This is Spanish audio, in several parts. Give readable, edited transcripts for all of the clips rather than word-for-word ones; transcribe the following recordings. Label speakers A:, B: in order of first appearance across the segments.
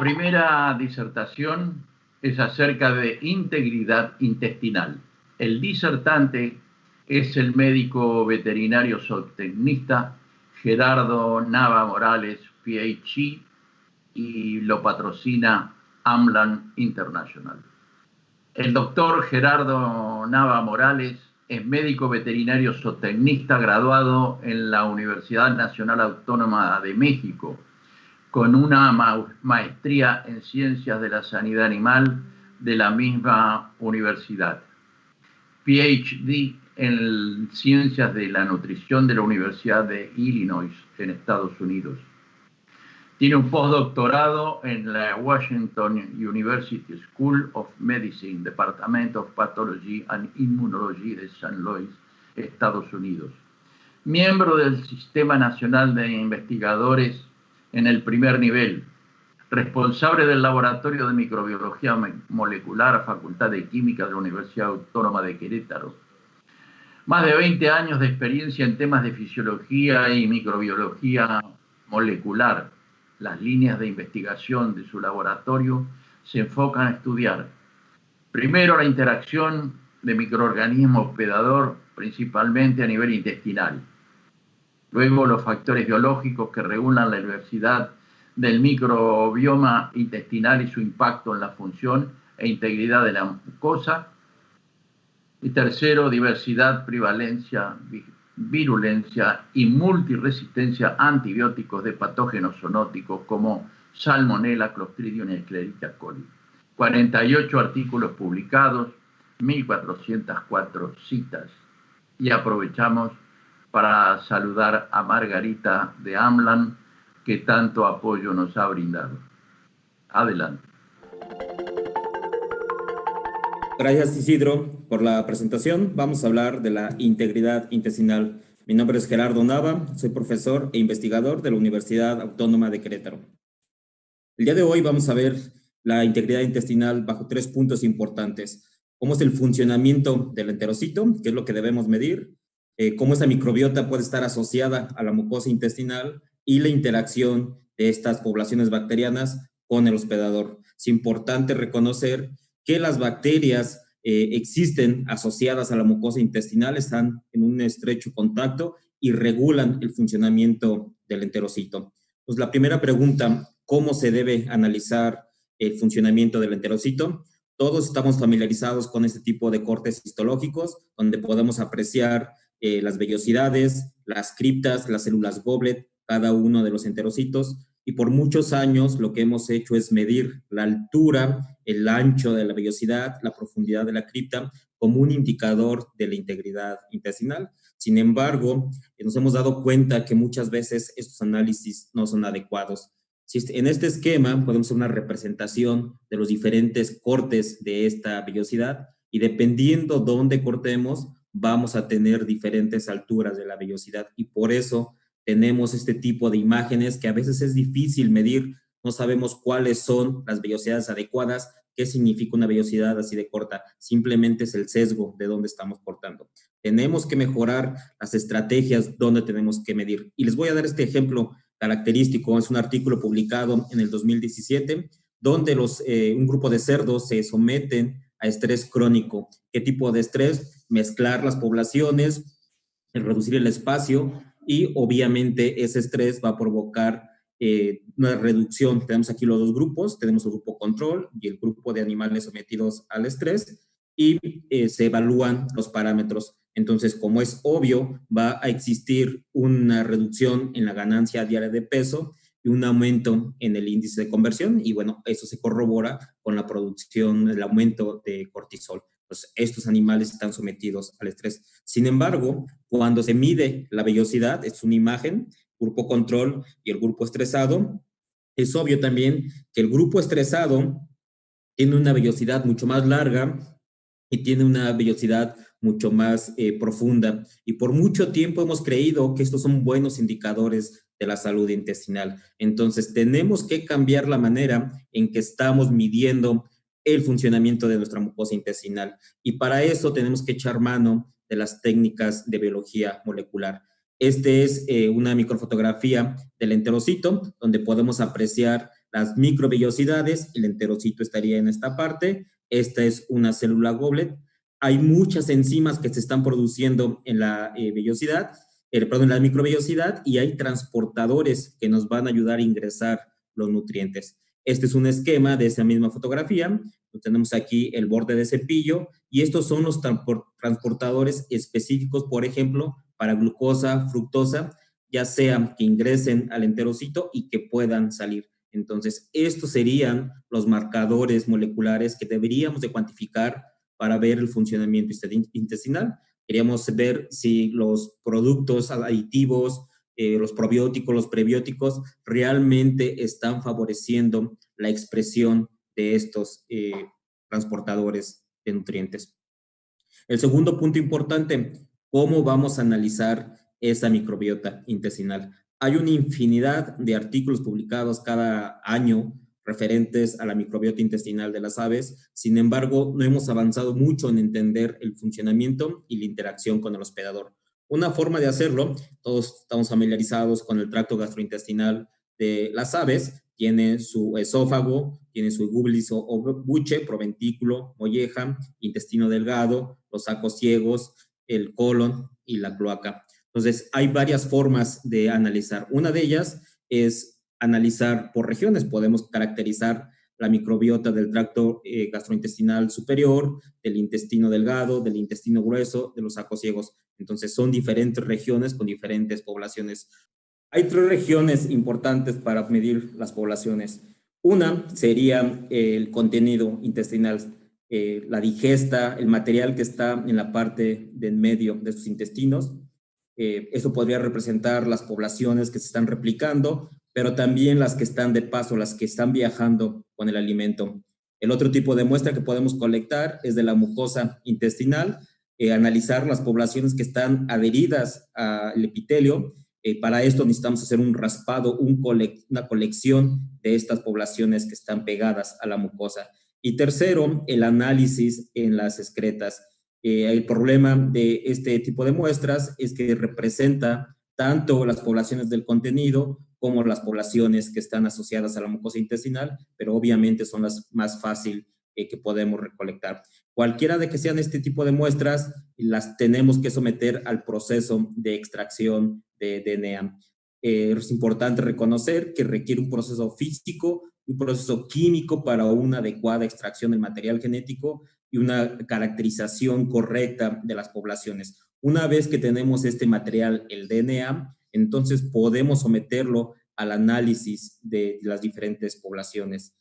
A: primera disertación es acerca de integridad intestinal. El disertante es el médico veterinario zootecnista Gerardo Nava Morales, PhD, y lo patrocina Amlan International. El doctor Gerardo Nava Morales es médico veterinario zootecnista graduado en la Universidad Nacional Autónoma de México, con una maestría en Ciencias de la Sanidad Animal de la misma universidad. PhD en Ciencias de la Nutrición de la Universidad de Illinois, en Estados Unidos. Tiene un postdoctorado en la Washington University School of Medicine, Department of Pathology and Immunology de San Luis, Estados Unidos. Miembro del Sistema Nacional de Investigadores en el primer nivel, responsable del Laboratorio de Microbiología Molecular, Facultad de Química de la Universidad Autónoma de Querétaro. Más de 20 años de experiencia en temas de fisiología y microbiología molecular. Las líneas de investigación de su laboratorio se enfocan a estudiar, primero, la interacción de microorganismo hospedador, principalmente a nivel intestinal. Luego, los factores biológicos que regulan la diversidad del microbioma intestinal y su impacto en la función e integridad de la mucosa. Y tercero, diversidad, prevalencia, virulencia y multiresistencia a antibióticos de patógenos zoonóticos como Salmonella, Clostridium y Escherichia coli. 48 artículos publicados, 1.404 citas. Y aprovechamos para saludar a Margarita de Amlan, que tanto apoyo nos ha brindado. Adelante.
B: Gracias, Isidro, por la presentación. Vamos a hablar de la integridad intestinal. Mi nombre es Gerardo Nava, soy profesor e investigador de la Universidad Autónoma de Querétaro. El día de hoy vamos a ver la integridad intestinal bajo 3 puntos importantes. Cómo es el funcionamiento del enterocito, qué es lo que debemos medir, cómo esa microbiota puede estar asociada a la mucosa intestinal y la interacción de estas poblaciones bacterianas con el hospedador. Es importante reconocer que las bacterias existen asociadas a la mucosa intestinal, están en un estrecho contacto y regulan el funcionamiento del enterocito. Pues la primera pregunta, ¿cómo se debe analizar el funcionamiento del enterocito? Todos estamos familiarizados con este tipo de cortes histológicos, donde podemos apreciar las vellosidades, las criptas, las células goblet, cada uno de los enterocitos. Y por muchos años lo que hemos hecho es medir la altura, el ancho de la vellosidad, la profundidad de la cripta como un indicador de la integridad intestinal. Sin embargo, nos hemos dado cuenta que muchas veces estos análisis no son adecuados. En este esquema podemos hacer una representación de los diferentes cortes de esta vellosidad y dependiendo dónde cortemos, vamos a tener diferentes alturas de la vellosidad y por eso tenemos este tipo de imágenes que a veces es difícil medir, no sabemos cuáles son las vellosidades adecuadas, qué significa una vellosidad así de corta, simplemente es el sesgo de dónde estamos cortando. Tenemos que mejorar las estrategias donde tenemos que medir. Y les voy a dar este ejemplo característico, es un artículo publicado en el 2017, donde un grupo de cerdos se someten a estrés crónico. ¿Qué tipo de estrés? Mezclar las poblaciones, reducir el espacio, y obviamente ese estrés va a provocar una reducción. Tenemos aquí los dos grupos, tenemos el grupo control y el grupo de animales sometidos al estrés y se evalúan los parámetros. Entonces, como es obvio, va a existir una reducción en la ganancia diaria de peso y un aumento en el índice de conversión y bueno, eso se corrobora con la producción, el aumento de cortisol. Pues estos animales están sometidos al estrés. Sin embargo, cuando se mide la vellosidad, es una imagen, grupo control y el grupo estresado, es obvio también que el grupo estresado tiene una vellosidad mucho más larga y tiene una vellosidad mucho más profunda. Y por mucho tiempo hemos creído que estos son buenos indicadores de la salud intestinal. Entonces, tenemos que cambiar la manera en que estamos midiendo el funcionamiento de nuestra mucosa intestinal. Y para eso tenemos que echar mano de las técnicas de biología molecular. Este es una microfotografía del enterocito, donde podemos apreciar las microvellosidades, el enterocito estaría en esta parte, esta es una célula goblet. Hay muchas enzimas que se están produciendo en la vellosidad, perdón, en la microvellosidad, y hay transportadores que nos van a ayudar a ingresar los nutrientes. Este es un esquema de esa misma fotografía. Tenemos aquí el borde de cepillo y estos son los transportadores específicos, por ejemplo, para glucosa, fructosa, ya sea que ingresen al enterocito y que puedan salir. Entonces, estos serían los marcadores moleculares que deberíamos de cuantificar para ver el funcionamiento intestinal. Queríamos ver si los productos aditivos, los probióticos, los prebióticos, realmente están favoreciendo la expresión de estos transportadores de nutrientes. El segundo punto importante, ¿cómo vamos a analizar esa microbiota intestinal? Hay una infinidad de artículos publicados cada año referentes a la microbiota intestinal de las aves. Sin embargo, no hemos avanzado mucho en entender el funcionamiento y la interacción con el hospedador. Una forma de hacerlo, todos estamos familiarizados con el tracto gastrointestinal de las aves, tiene su esófago, tiene su gublis o buche, proventículo, molleja, intestino delgado, los sacos ciegos, el colon y la cloaca. Entonces, hay varias formas de analizar. Una de ellas es analizar por regiones. Podemos caracterizar la microbiota del tracto gastrointestinal superior, del intestino delgado, del intestino grueso, de los sacos ciegos. Entonces, son diferentes regiones con diferentes poblaciones. Hay tres regiones importantes para medir las poblaciones. Una sería el contenido intestinal, la digesta, el material que está en la parte del medio de sus intestinos. Eso podría representar las poblaciones que se están replicando, pero también las que están de paso, las que están viajando con el alimento. El otro tipo de muestra que podemos colectar es de la mucosa intestinal, analizar las poblaciones que están adheridas al epitelio. Para esto necesitamos hacer un raspado, una colección de estas poblaciones que están pegadas a la mucosa. Y tercero, el análisis en las excretas. El problema de este tipo de muestras es que representa tanto las poblaciones del contenido como las poblaciones que están asociadas a la mucosa intestinal, pero obviamente son las más fáciles que podemos recolectar. Cualquiera de que sean este tipo de muestras, las tenemos que someter al proceso de extracción de DNA. Es importante reconocer que requiere un proceso físico, un proceso químico para una adecuada extracción del material genético y una caracterización correcta de las poblaciones. Una vez que tenemos este material, el DNA, entonces podemos someterlo al análisis de las diferentes poblaciones.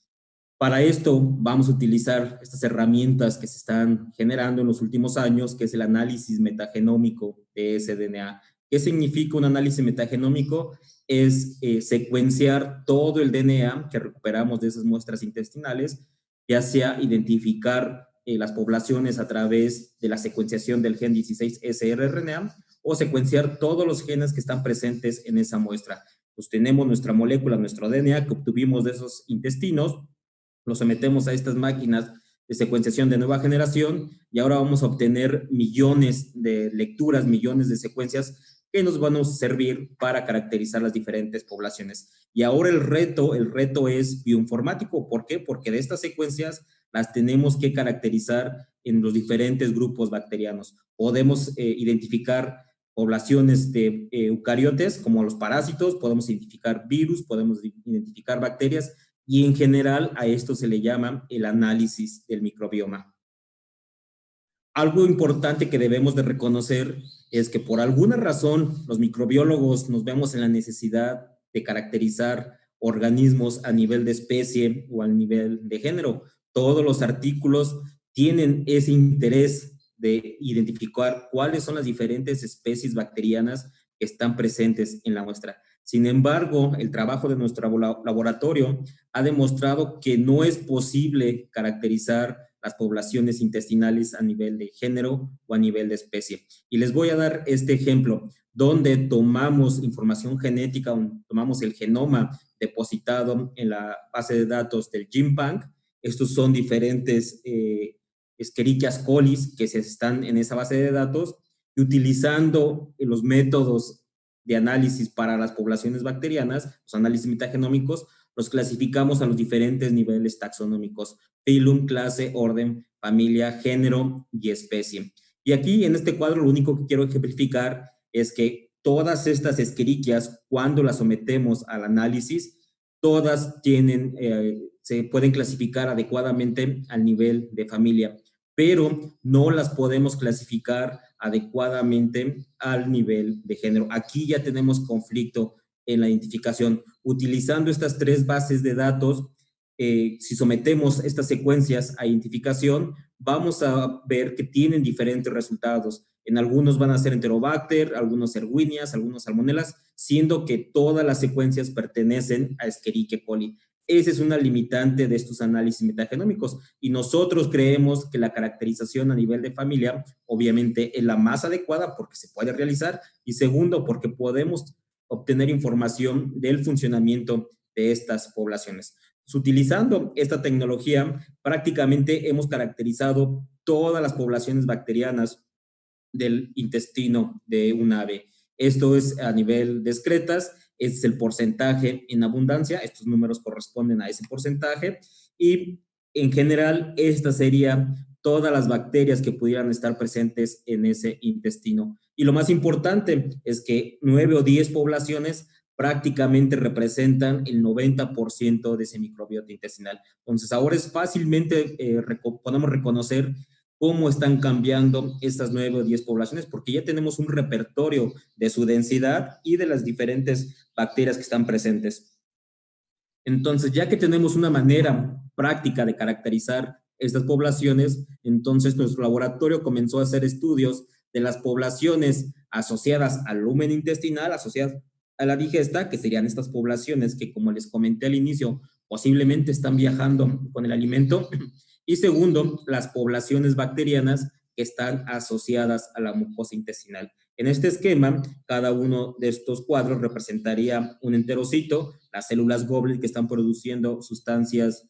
B: Para esto vamos a utilizar estas herramientas que se están generando en los últimos años, que es el análisis metagenómico de ese DNA. ¿Qué significa un análisis metagenómico? Es secuenciar todo el DNA que recuperamos de esas muestras intestinales, ya sea identificar las poblaciones a través de la secuenciación del gen 16S-rRNA o secuenciar todos los genes que están presentes en esa muestra. Pues tenemos nuestra molécula, nuestro DNA que obtuvimos de esos intestinos, lo sometemos a estas máquinas de secuenciación de nueva generación y ahora vamos a obtener millones de lecturas, millones de secuencias que nos van a servir para caracterizar las diferentes poblaciones. Y ahora el reto es bioinformático. ¿Por qué? Porque de estas secuencias las tenemos que caracterizar en los diferentes grupos bacterianos. Podemos identificar poblaciones de eucariotes como los parásitos, podemos identificar virus, podemos identificar bacterias y en general a esto se le llama el análisis del microbioma. Algo importante que debemos de reconocer es que por alguna razón los microbiólogos nos vemos en la necesidad de caracterizar organismos a nivel de especie o a nivel de género. Todos los artículos tienen ese interés de identificar cuáles son las diferentes especies bacterianas que están presentes en la muestra. Sin embargo, el trabajo de nuestro laboratorio ha demostrado que no es posible caracterizar las poblaciones intestinales a nivel de género o a nivel de especie. Y les voy a dar este ejemplo, donde tomamos información genética, tomamos el genoma depositado en la base de datos del GenBank. Estos son diferentes Escherichia coli que se están en esa base de datos, y utilizando los métodos de análisis para las poblaciones bacterianas, los análisis metagenómicos, los clasificamos a los diferentes niveles taxonómicos: filum, clase, orden, familia, género y especie. Y aquí en este cuadro lo único que quiero ejemplificar es que todas estas Escherichias, cuando las sometemos al análisis, todas tienen, se pueden clasificar adecuadamente al nivel de familia, pero no las podemos clasificar adecuadamente al nivel de género. Aquí ya tenemos conflicto en la identificación. Utilizando estas tres bases de datos, si sometemos estas secuencias a identificación, vamos a ver que tienen diferentes resultados. En algunos van a ser Enterobacter, algunos Erwinias, algunos Salmonellas, siendo que todas las secuencias pertenecen a Escherichia coli. Esa es una limitante de estos análisis metagenómicos, y nosotros creemos que la caracterización a nivel de familia obviamente es la más adecuada porque se puede realizar, y segundo, porque podemos obtener información del funcionamiento de estas poblaciones. Pues, utilizando esta tecnología, prácticamente hemos caracterizado todas las poblaciones bacterianas del intestino de un ave. Esto es a nivel de excretas, es el porcentaje en abundancia, estos números corresponden a ese porcentaje, y en general esta sería todas las bacterias que pudieran estar presentes en ese intestino. Y lo más importante es que 9 o 10 poblaciones prácticamente representan el 90% de ese microbiota intestinal. Entonces ahora es fácilmente, podemos reconocer cómo están cambiando estas 9 o 10 poblaciones, porque ya tenemos un repertorio de su densidad y de las diferentes bacterias que están presentes. Entonces, ya que tenemos una manera práctica de caracterizar estas poblaciones, entonces nuestro laboratorio comenzó a hacer estudios de las poblaciones asociadas al lumen intestinal, asociadas a la digesta, que serían estas poblaciones que, como les comenté al inicio, posiblemente están viajando con el alimento. Y segundo, las poblaciones bacterianas que están asociadas a la mucosa intestinal. En este esquema, cada uno de estos cuadros representaría un enterocito, las células goblet que están produciendo sustancias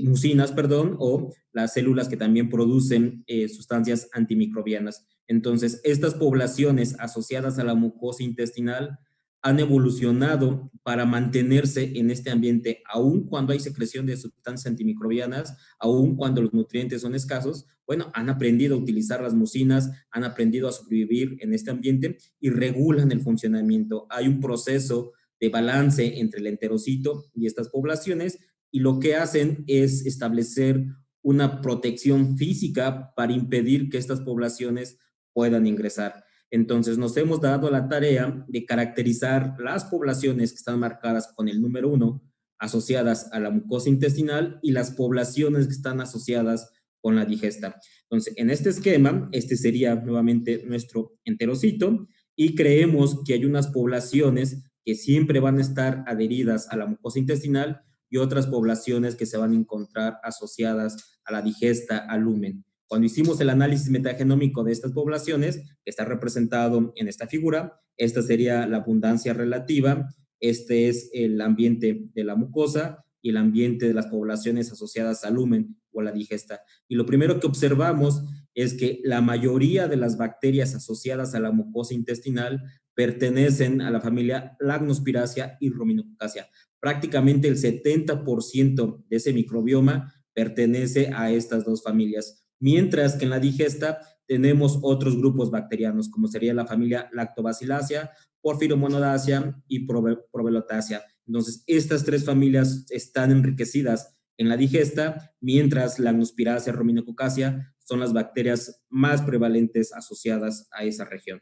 B: mucinas, o las células que también producen sustancias antimicrobianas. Entonces, estas poblaciones asociadas a la mucosa intestinal han evolucionado para mantenerse en este ambiente, aun cuando hay secreción de sustancias antimicrobianas, aun cuando los nutrientes son escasos. Bueno, han aprendido a utilizar las mucinas, han aprendido a sobrevivir en este ambiente y regulan el funcionamiento. Hay un proceso de balance entre el enterocito y estas poblaciones, y lo que hacen es establecer una protección física para impedir que estas poblaciones puedan ingresar. Entonces nos hemos dado la tarea de caracterizar las poblaciones que están marcadas con el número 1, asociadas a la mucosa intestinal, y las poblaciones que están asociadas con la digesta. Entonces, en este esquema, este sería nuevamente nuestro enterocito, y creemos que hay unas poblaciones que siempre van a estar adheridas a la mucosa intestinal y otras poblaciones que se van a encontrar asociadas a la digesta, al lumen. Cuando hicimos el análisis metagenómico de estas poblaciones, que está representado en esta figura, esta sería la abundancia relativa, este es el ambiente de la mucosa y el ambiente de las poblaciones asociadas al lumen o a la digesta. Y lo primero que observamos es que la mayoría de las bacterias asociadas a la mucosa intestinal pertenecen a la familia Lactospiraceae y Ruminococcacea. Prácticamente el 70% de ese microbioma pertenece a estas dos familias, mientras que en la digesta tenemos otros grupos bacterianos, como sería la familia Lactobacillacea, Porphyromonaceae y Probelotaceae. Entonces, estas tres familias están enriquecidas en la digesta, mientras la Lactospiraceae, Ruminococcacea son las bacterias más prevalentes asociadas a esa región.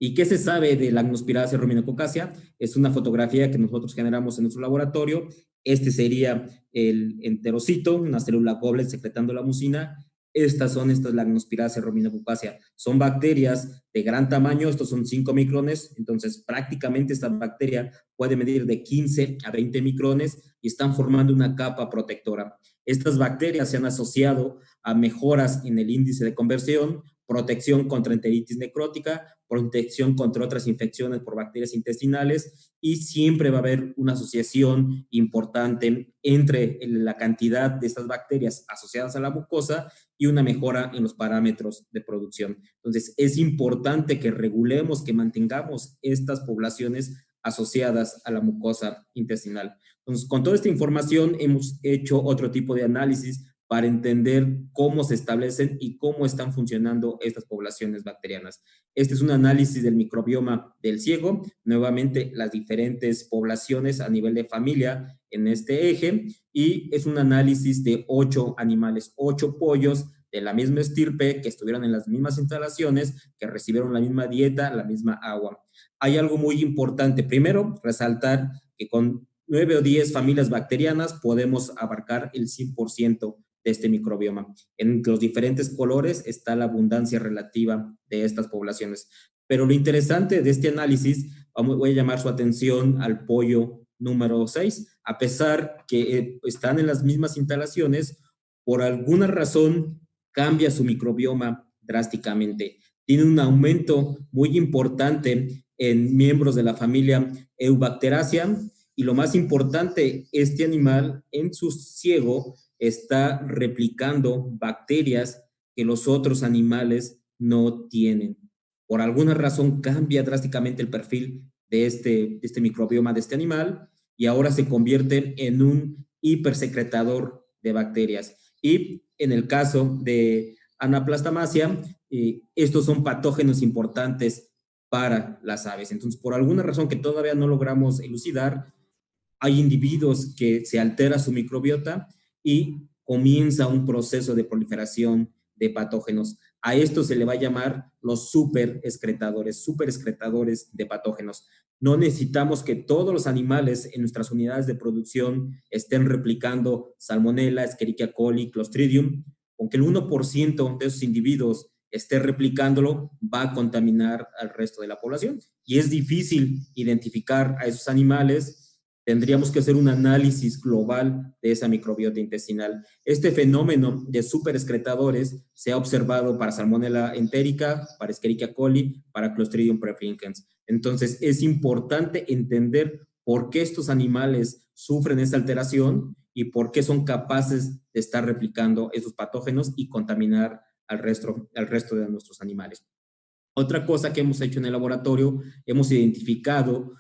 B: ¿Y qué se sabe de la Lactospiraceae ruminococcacea? Es una fotografía que nosotros generamos en nuestro laboratorio. Este sería el enterocito, una célula goblet secretando la mucina. Estas Lactospiraceae ruminococcacea. Son bacterias de gran tamaño, estos son 5 micrones, entonces prácticamente esta bacteria puede medir de 15 a 20 micrones y están formando una capa protectora. Estas bacterias se han asociado a mejoras en el índice de conversión, protección contra enteritis necrótica, protección contra otras infecciones por bacterias intestinales, y siempre va a haber una asociación importante entre la cantidad de estas bacterias asociadas a la mucosa y una mejora en los parámetros de producción. Entonces, es importante que regulemos, que mantengamos estas poblaciones asociadas a la mucosa intestinal. Entonces, con toda esta información hemos hecho otro tipo de análisis para entender cómo se establecen y cómo están funcionando estas poblaciones bacterianas. Este es un análisis del microbioma del ciego, nuevamente las diferentes poblaciones a nivel de familia en este eje, y es un análisis de 8 animales, 8 pollos de la misma estirpe que estuvieron en las mismas instalaciones, que recibieron la misma dieta, la misma agua. Hay algo muy importante. Primero, resaltar que con 9 o 10 familias bacterianas podemos abarcar el 100% de este microbioma. En los diferentes colores está la abundancia relativa de estas poblaciones. Pero lo interesante de este análisis, voy a llamar su atención al pollo número 6, a pesar que están en las mismas instalaciones, por alguna razón cambia su microbioma drásticamente. Tiene un aumento muy importante en miembros de la familia Eubacteriaceae, y lo más importante, este animal en su ciego está replicando bacterias que los otros animales no tienen. Por alguna razón cambia drásticamente el perfil de este microbioma de este animal, y ahora se convierte en un hipersecretador de bacterias. Y en el caso de Anaplasmasia, estos son patógenos importantes para las aves. Entonces, por alguna razón que todavía no logramos elucidar, hay individuos que se altera su microbiota y comienza un proceso de proliferación de patógenos. A esto se le va a llamar los superexcretadores de patógenos. No necesitamos que todos los animales en nuestras unidades de producción estén replicando Salmonella, Escherichia coli, Clostridium. Aunque el 1% de esos individuos esté replicándolo, va a contaminar al resto de la población. Y es difícil identificar a esos animales. Tendríamos que hacer un análisis global de esa microbiota intestinal. Este fenómeno de superexcretadores se ha observado para Salmonella entérica, para Escherichia coli, para Clostridium perfringens. Entonces, es importante entender por qué estos animales sufren esta alteración y por qué son capaces de estar replicando esos patógenos y contaminar al resto de nuestros animales. Otra cosa que hemos hecho en el laboratorio, hemos identificado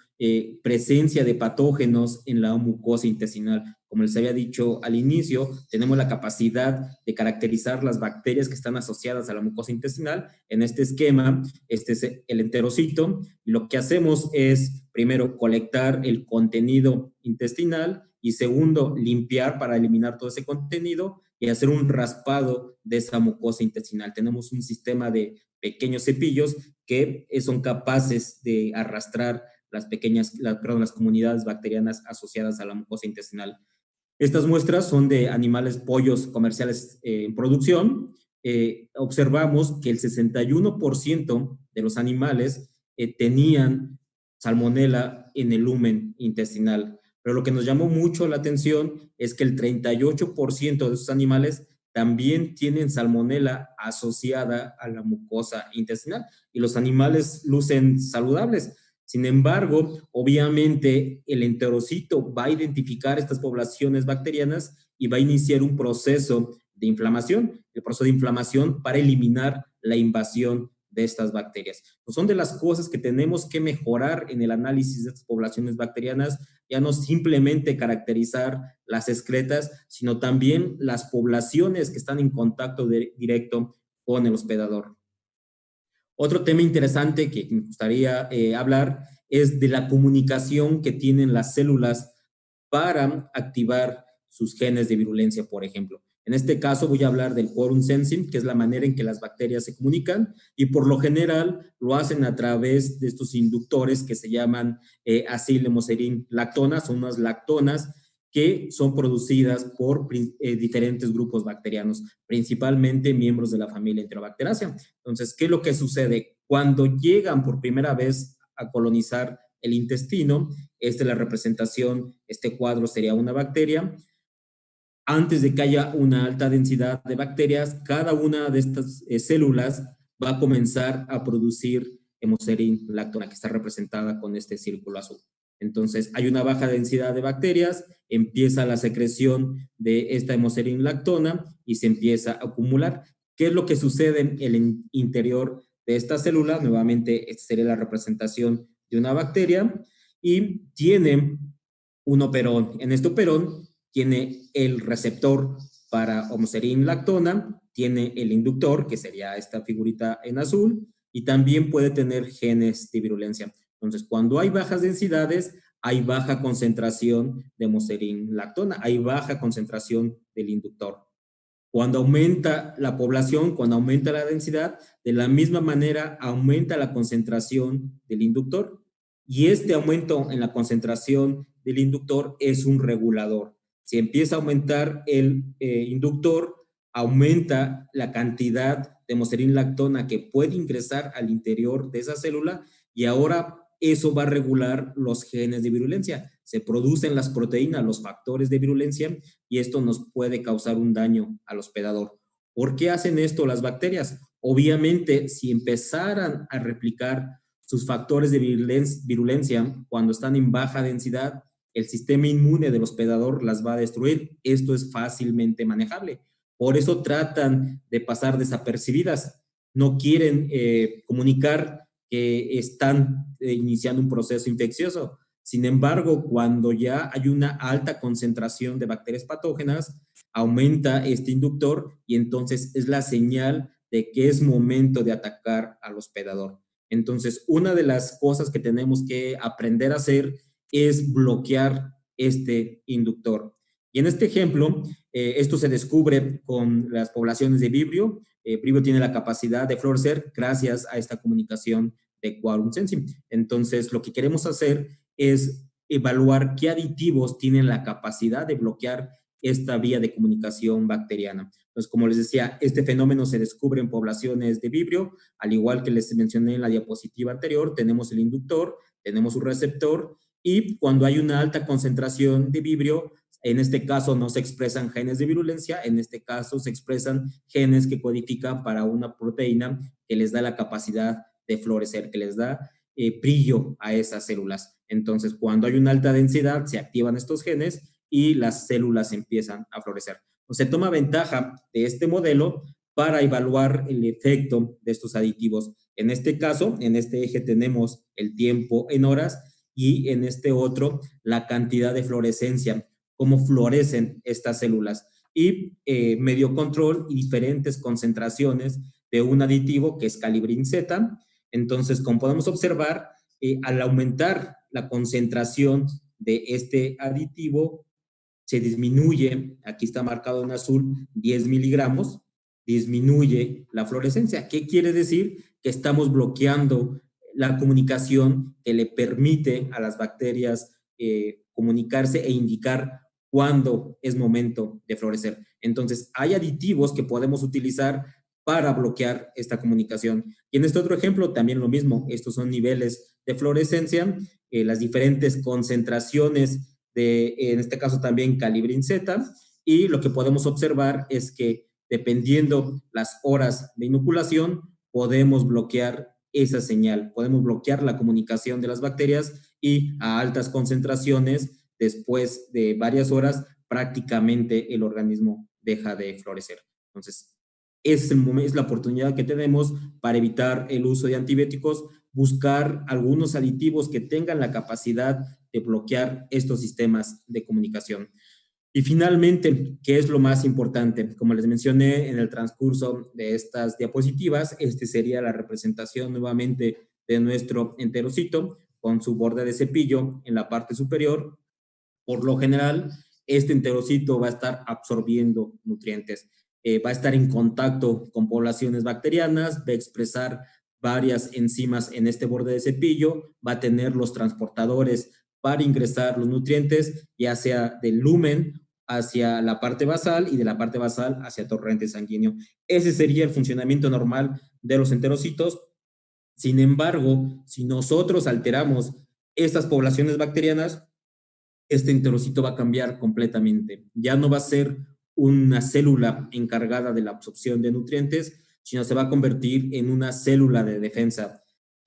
B: presencia de patógenos en la mucosa intestinal. Como les había dicho al inicio, tenemos la capacidad de caracterizar las bacterias que están asociadas a la mucosa intestinal. En este esquema, este es el enterocito, y lo que hacemos es, primero, colectar el contenido intestinal, y segundo, limpiar para eliminar todo ese contenido y hacer un raspado de esa mucosa intestinal. Tenemos un sistema de pequeños cepillos que son capaces de arrastrar las comunidades bacterianas asociadas a la mucosa intestinal. Estas muestras son de animales pollos comerciales en producción. Observamos que el 61% de los animales tenían salmonela en el lumen intestinal. Pero lo que nos llamó mucho la atención es que el 38% de esos animales también tienen salmonela asociada a la mucosa intestinal, y los animales lucen saludables. Sin embargo, obviamente el enterocito va a identificar estas poblaciones bacterianas y va a iniciar un proceso de inflamación, el proceso de inflamación para eliminar la invasión de estas bacterias. Pues son de las cosas que tenemos que mejorar en el análisis de estas poblaciones bacterianas, ya no simplemente caracterizar las excretas, sino también las poblaciones que están en contacto directo con el hospedador. Otro tema interesante que me gustaría hablar es de la comunicación que tienen las células para activar sus genes de virulencia, por ejemplo. En este caso voy a hablar del quorum sensing, que es la manera en que las bacterias se comunican, y por lo general lo hacen a través de estos inductores que se llaman acil-hemoserin lactonas, son unas lactonas que son producidas por diferentes grupos bacterianos, principalmente miembros de la familia Enterobacteriaceae. Entonces, ¿qué es lo que sucede? Cuando llegan por primera vez a colonizar el intestino, esta es la representación, este cuadro sería una bacteria. Antes de que haya una alta densidad de bacterias, cada una de estas células va a comenzar a producir hemoserin lactona, que está representada con este círculo azul. Entonces, hay una baja densidad de bacterias, empieza la secreción de esta hemoserin lactona y se empieza a acumular. ¿Qué es lo que sucede en el interior de esta célula? Nuevamente, esta sería la representación de una bacteria y tiene un operón. En este operón tiene el receptor para homocerin lactona, tiene el inductor, que sería esta figurita en azul, y también puede tener genes de virulencia. Entonces, cuando hay bajas densidades, hay baja concentración de homocerin lactona, hay baja concentración del inductor. Cuando aumenta la población, cuando aumenta la densidad, de la misma manera aumenta la concentración del inductor. Y este aumento en la concentración del inductor es un regulador. Si empieza a aumentar el inductor, aumenta la cantidad de homocerin lactona que puede ingresar al interior de esa célula y ahora eso va a regular los genes de virulencia. Se producen las proteínas, los factores de virulencia, y esto nos puede causar un daño al hospedador. ¿Por qué hacen esto las bacterias? Obviamente, si empezaran a replicar sus factores de virulencia cuando están en baja densidad, el sistema inmune del hospedador las va a destruir. Esto es fácilmente manejable. Por eso tratan de pasar desapercibidas. No quieren comunicar que están iniciando un proceso infeccioso. Sin embargo, cuando ya hay una alta concentración de bacterias patógenas, aumenta este inductor y entonces es la señal de que es momento de atacar al hospedador. Entonces, una de las cosas que tenemos que aprender a hacer es bloquear este inductor. Y en este ejemplo, esto se descubre con las poblaciones de vibrio. Vibrio tiene la capacidad de florecer gracias a esta comunicación de quorum sensing. Entonces, lo que queremos hacer es evaluar qué aditivos tienen la capacidad de bloquear esta vía de comunicación bacteriana. Entonces, como les decía, este fenómeno se descubre en poblaciones de vibrio, al igual que les mencioné en la diapositiva anterior, tenemos el inductor, tenemos un receptor, y cuando hay una alta concentración de vibrio, en este caso no se expresan genes de virulencia, en este caso se expresan genes que codifican para una proteína que les da la capacidad de florecer, que les da brillo a esas células. Entonces, cuando hay una alta densidad, se activan estos genes y las células empiezan a florecer. Se toma ventaja de este modelo para evaluar el efecto de estos aditivos. En este caso, en este eje tenemos el tiempo en horas y en este otro la cantidad de fluorescencia, cómo florecen estas células y medio control y diferentes concentraciones de un aditivo que es calibrin Z. Entonces, como podemos observar, al aumentar la concentración de este aditivo, se disminuye, aquí está marcado en azul, 10 miligramos, disminuye la fluorescencia. ¿Qué quiere decir? Que estamos bloqueando la comunicación que le permite a las bacterias comunicarse e indicar cuándo es momento de florecer. Entonces, hay aditivos que podemos utilizar para bloquear esta comunicación. Y en este otro ejemplo también lo mismo, estos son niveles de fluorescencia, las diferentes concentraciones de, en este caso también calibrin Z, y lo que podemos observar es que dependiendo las horas de inoculación, podemos bloquear esa señal, podemos bloquear la comunicación de las bacterias y a altas concentraciones, después de varias horas, prácticamente el organismo deja de florecer. Entonces, es la oportunidad que tenemos para evitar el uso de antibióticos, buscar algunos aditivos que tengan la capacidad de bloquear estos sistemas de comunicación. Y finalmente, ¿qué es lo más importante? Como les mencioné en el transcurso de estas diapositivas, este sería la representación nuevamente de nuestro enterocito con su borde de cepillo en la parte superior. Por lo general, este enterocito va a estar absorbiendo nutrientes, va a estar en contacto con poblaciones bacterianas, va a expresar varias enzimas en este borde de cepillo, va a tener los transportadores para ingresar los nutrientes, ya sea del lumen hacia la parte basal y de la parte basal hacia torrente sanguíneo. Ese sería el funcionamiento normal de los enterocitos. Sin embargo, si nosotros alteramos estas poblaciones bacterianas, este enterocito va a cambiar completamente. Ya no va a ser una célula encargada de la absorción de nutrientes, sino se va a convertir en una célula de defensa.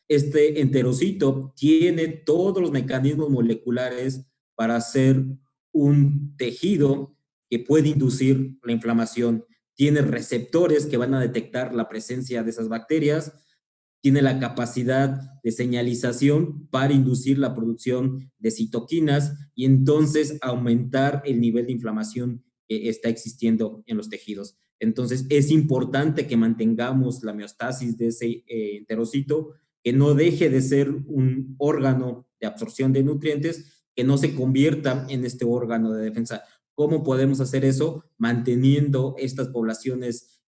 B: Este enterocito tiene todos los mecanismos moleculares para hacer un tejido que puede inducir la inflamación. Tiene receptores que van a detectar la presencia de esas bacterias, tiene la capacidad de señalización para inducir la producción de citoquinas y entonces aumentar el nivel de inflamación que está existiendo en los tejidos. Entonces, es importante que mantengamos la homeostasis de ese enterocito, que no deje de ser un órgano de absorción de nutrientes, que no se convierta en este órgano de defensa. ¿Cómo podemos hacer eso? Manteniendo estas poblaciones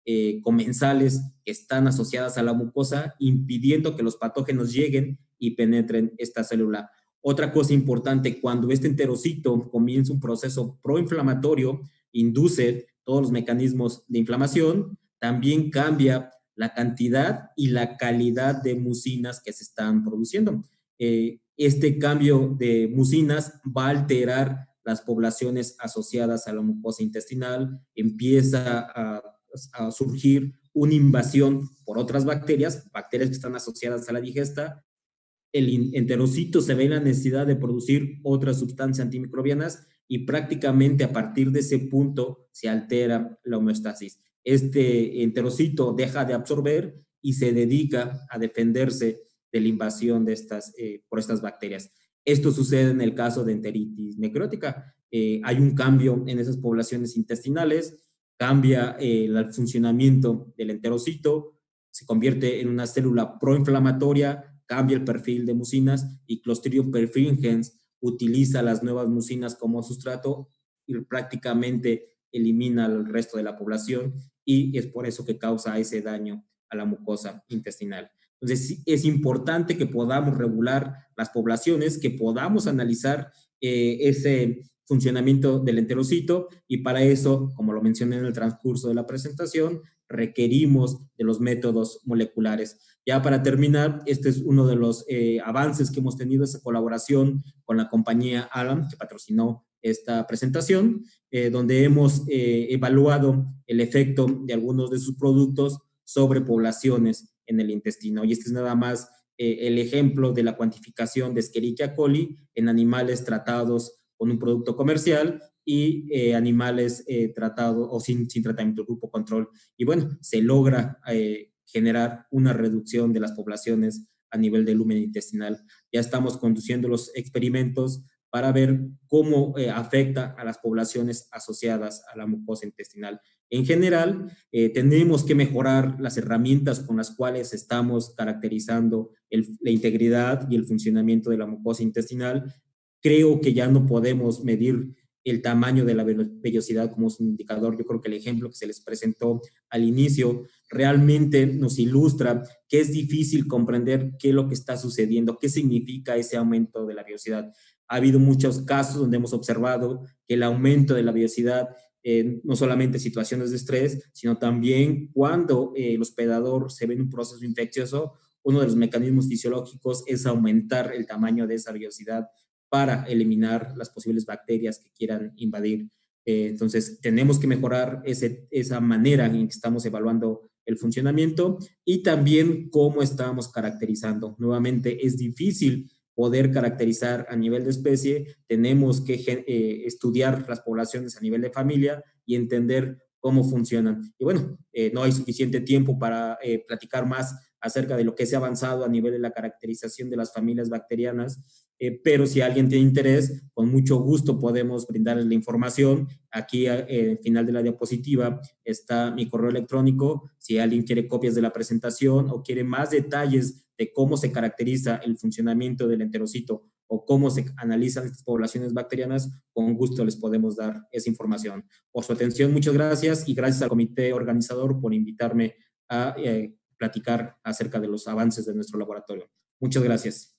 B: comensales que están asociadas a la mucosa, impidiendo que los patógenos lleguen y penetren esta célula. Otra cosa importante, cuando este enterocito comienza un proceso proinflamatorio, induce todos los mecanismos de inflamación, también cambia la cantidad y la calidad de mucinas que se están produciendo. Este cambio de mucinas va a alterar las poblaciones asociadas a la mucosa intestinal, empieza a surgir una invasión por otras bacterias que están asociadas a la digesta. El enterocito se ve en la necesidad de producir otras sustancias antimicrobianas y prácticamente a partir de ese punto se altera la homeostasis. Este enterocito deja de absorber y se dedica a defenderse de la invasión de por estas bacterias. Esto sucede en el caso de enteritis necrótica. Hay un cambio en esas poblaciones intestinales, cambia el funcionamiento del enterocito, se convierte en una célula proinflamatoria, cambia el perfil de mucinas y Clostridium perfringens utiliza las nuevas mucinas como sustrato y prácticamente elimina al resto de la población y es por eso que causa ese daño a la mucosa intestinal. Entonces, es importante que podamos regular las poblaciones, que podamos analizar ese funcionamiento del enterocito y para eso, como lo mencioné en el transcurso de la presentación, requerimos de los métodos moleculares. Ya para terminar, este es uno de los avances que hemos tenido, esa colaboración con la compañía Alam, que patrocinó esta presentación, donde hemos evaluado el efecto de algunos de sus productos sobre poblaciones en el intestino. Y este es nada más el ejemplo de la cuantificación de Escherichia coli en animales tratados con un producto comercial y animales tratados o sin tratamiento de grupo control. Y bueno, se logra generar una reducción de las poblaciones a nivel del lumen intestinal. Ya estamos conduciendo los experimentos para ver cómo afecta a las poblaciones asociadas a la mucosa intestinal. En general, tenemos que mejorar las herramientas con las cuales estamos caracterizando la integridad y el funcionamiento de la mucosa intestinal. Creo que ya no podemos medir el tamaño de la vellosidad como un indicador. Yo creo que el ejemplo que se les presentó al inicio realmente nos ilustra que es difícil comprender qué es lo que está sucediendo, qué significa ese aumento de la vellosidad. Ha habido muchos casos donde hemos observado que el aumento de la vellosidad, no solamente situaciones de estrés, sino también cuando el hospedador se ve en un proceso infeccioso, uno de los mecanismos fisiológicos es aumentar el tamaño de esa vellosidad para eliminar las posibles bacterias que quieran invadir. Entonces, tenemos que mejorar esa manera en que estamos evaluando el funcionamiento y también cómo estamos caracterizando. Nuevamente, es difícil poder caracterizar a nivel de especie, tenemos que estudiar las poblaciones a nivel de familia y entender cómo funcionan. Y bueno, no hay suficiente tiempo para platicar más acerca de lo que se ha avanzado a nivel de la caracterización de las familias bacterianas, pero si alguien tiene interés, con mucho gusto podemos brindarles la información. Aquí al final de la diapositiva está mi correo electrónico. Si alguien quiere copias de la presentación o quiere más detalles de cómo se caracteriza el funcionamiento del enterocito o cómo se analizan estas poblaciones bacterianas, con gusto les podemos dar esa información. Por su atención, muchas gracias y gracias al comité organizador por invitarme a platicar acerca de los avances de nuestro laboratorio. Muchas gracias.